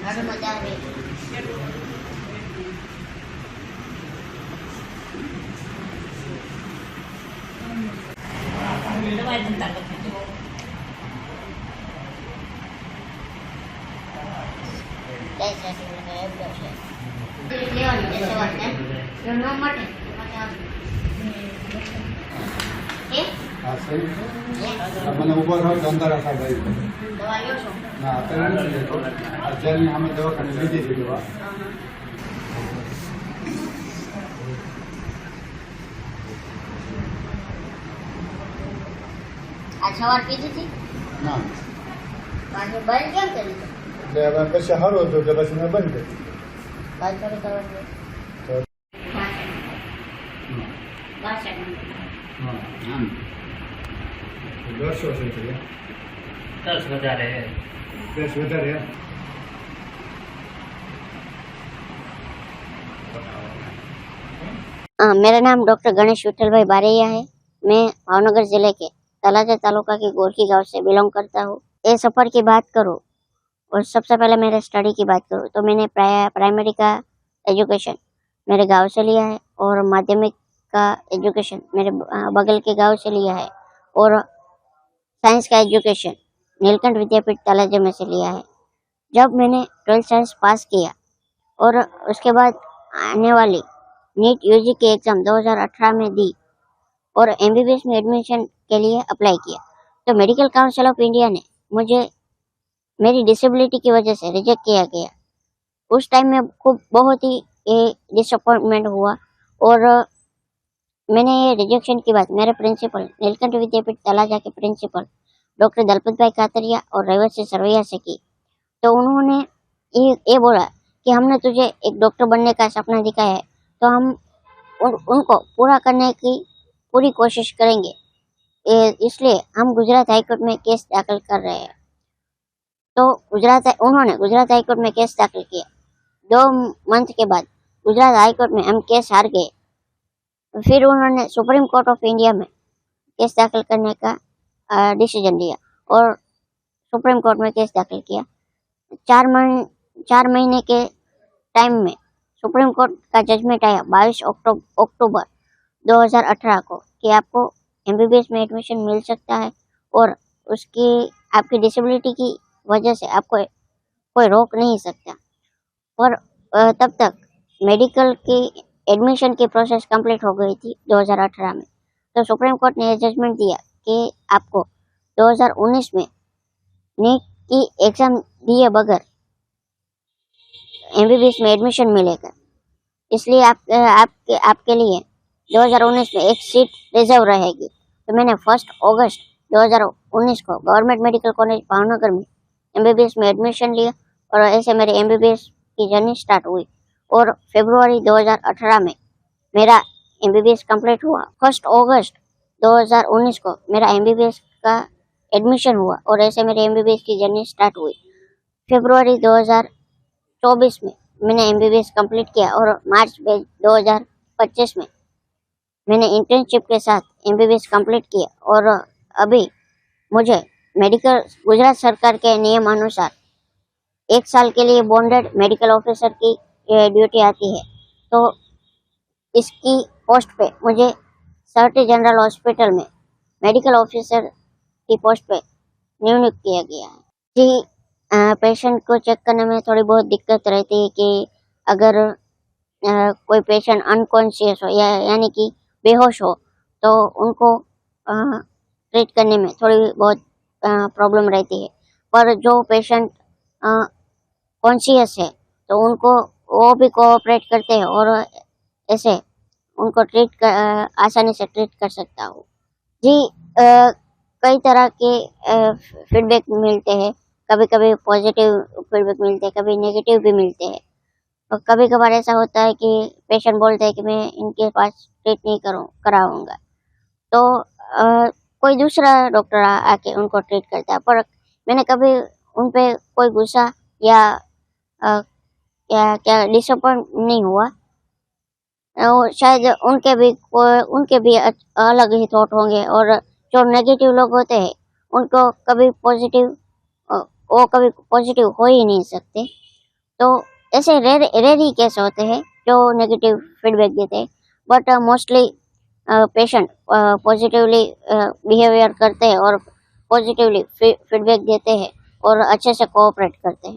अरे मजा आ रही મને ઉભો રહો તો અંદર આખા ગઈ દવા લ્યો છો ના અત્યારે નથી લેતો જેલની અમે દવાખાને લીધી છે દવા આ સવાર પીધી હતી ના પાછી બંધ કેમ કરી છે એટલે હવે પછી સારું હતું એટલે પછી મેં બંધ કરી બંધ કરી તો તો હા આમ 10 વર્ષ છે 10 વધારે 10 વધારે मेरा नाम डॉक्टर गणेश विठल भाई बारैया है। मैं भावनगर जिले के तलाजा तालुका के गोरकी गांव से बिलोंग करता हूँ। ये सफ़र की बात करूँ और सबसे पहले मेरे स्टडी की बात करूँ तो मैंने प्राइमरी का एजुकेशन मेरे गांव से लिया है और माध्यमिक का एजुकेशन मेरे बगल के गांव से लिया है और साइंस का एजुकेशन नीलकंठ विद्यापीठ तलाजा में से लिया है। जब मैंने 12th साइंस पास किया और उसके बाद आने वाली नीट यूजी की एग्ज़ाम 2018 में दी और एमबीबीएस में एडमिशन के लिए अप्लाई किया तो मेडिकल काउंसिल ऑफ इंडिया ने मुझे मेरी डिसेबिलिटी की वजह से रिजेक्ट किया गया। उस टाइम में खूब बहुत ही डिसअपॉइंटमेंट हुआ और मैंने ये रिजेक्शन की बात मेरे प्रिंसिपल नीलकंठ विद्यापीठ तलाजा के प्रिंसिपल डॉक्टर दलपत भाई कातरिया और रेवती सरवैया से की तो उन्होंने ये बोला कि हमने तुझे एक डॉक्टर बनने का सपना दिखाया है तो हम उनको पूरा करने की पूरी कोशिश करेंगे, इसलिए हम गुजरात हाईकोर्ट में केस दाखिल कर रहे हैं। तो उन्होंने गुजरात हाईकोर्ट में केस दाखिल किया। 2 मंथ के बाद गुजरात हाईकोर्ट में हम केस हार गए। फिर उन्होंने सुप्रीम कोर्ट ऑफ इंडिया में केस दाखिल करने का डिसीजन लिया और सुप्रीम कोर्ट में केस दाखिल किया। 4 महीने के टाइम में सुप्रीम कोर्ट का जजमेंट आया 22 अक्टूबर 2018 को कि आपको एमबीबीएस में एडमिशन मिल सकता है और उसकी आपकी डिसेबिलिटी की वजह से आपको कोई रोक नहीं सकता। और तब तक मेडिकल की एडमिशन की प्रोसेस कंप्लीट हो गई थी 2018 में। तो सुप्रीम कोर्ट ने जजमेंट दिया कि आपको 2019 में नीट की एग्ज़ाम दिए बगैर एमबीबीएस में एडमिशन मिलेगा, इसलिए आपके लिए 2019 में एक सीट रिजर्व रहेगी। तो मैंने 1 अगस्त 2019 को गवर्नमेंट मेडिकल कॉलेज भावनगर में एमबीबीएस में एडमिशन लिया और ऐसे मेरे एमबीबीएस की जर्नी स्टार्ट हुई और फरवरी 2018 में मेरा एमबीबीएस कंप्लीट हुआ। 1 अगस्त 2019 को मेरा एमबीबीएस का एडमिशन हुआ और ऐसे मेरे एमबीबीएस की जर्नी स्टार्ट हुई। फरवरी 2024 में मैंने एमबीबीएस कंप्लीट किया और मार्च 2025 में मैंने इंटर्नशिप के साथ एमबीबीएस कंप्लीट किया और अभी मुझे मेडिकल गुजरात सरकार के नियम अनुसार 1 साल के लिए बॉन्डेड मेडिकल ऑफिसर की ड्यूटी आती है। तो इसकी पोस्ट पे मुझे सर्टी जनरल हॉस्पिटल में मेडिकल ऑफिसर की पोस्ट पे नियुक्त किया गया है। जी, पेशेंट को चेक करने में थोड़ी बहुत दिक्कत रहती है कि अगर कोई पेशेंट अनकॉन्शियस हो यानी कि बेहोश हो तो उनको ट्रीट करने में थोड़ी बहुत प्रॉब्लम रहती है। पर जो पेशेंट कॉन्शियस है तो उनको वो भी कोऑपरेट करते हैं और ऐसे उनको आसानी से ट्रीट कर सकता हूँ। जी, कई तरह के फीडबैक मिलते हैं, कभी कभी पॉजिटिव फीडबैक मिलते हैं, कभी नेगेटिव भी मिलते हैं। और कभी कभार ऐसा होता है कि पेशेंट बोलते हैं कि मैं इनके पास ट्रीट नहीं कराऊंगा, तो कोई दूसरा डॉक्टर आके उनको ट्रीट करता है। पर मैंने कभी उन पे कोई गुस्सा या क्या डिसअपॉइंट नहीं हुआ। शायद उनके भी अलग ही थॉट होंगे और जो नेगेटिव लोग होते हैं उनको कभी पॉजिटिव हो ही नहीं सकते। तो ऐसे रेयर ही केस होते हैं जो नेगेटिव फीडबैक देते हैं, but mostly patient positively behaviour करते हैं और पॉजिटिवली फीडबैक देते हैं और अच्छे से कोऑपरेट करते हैं।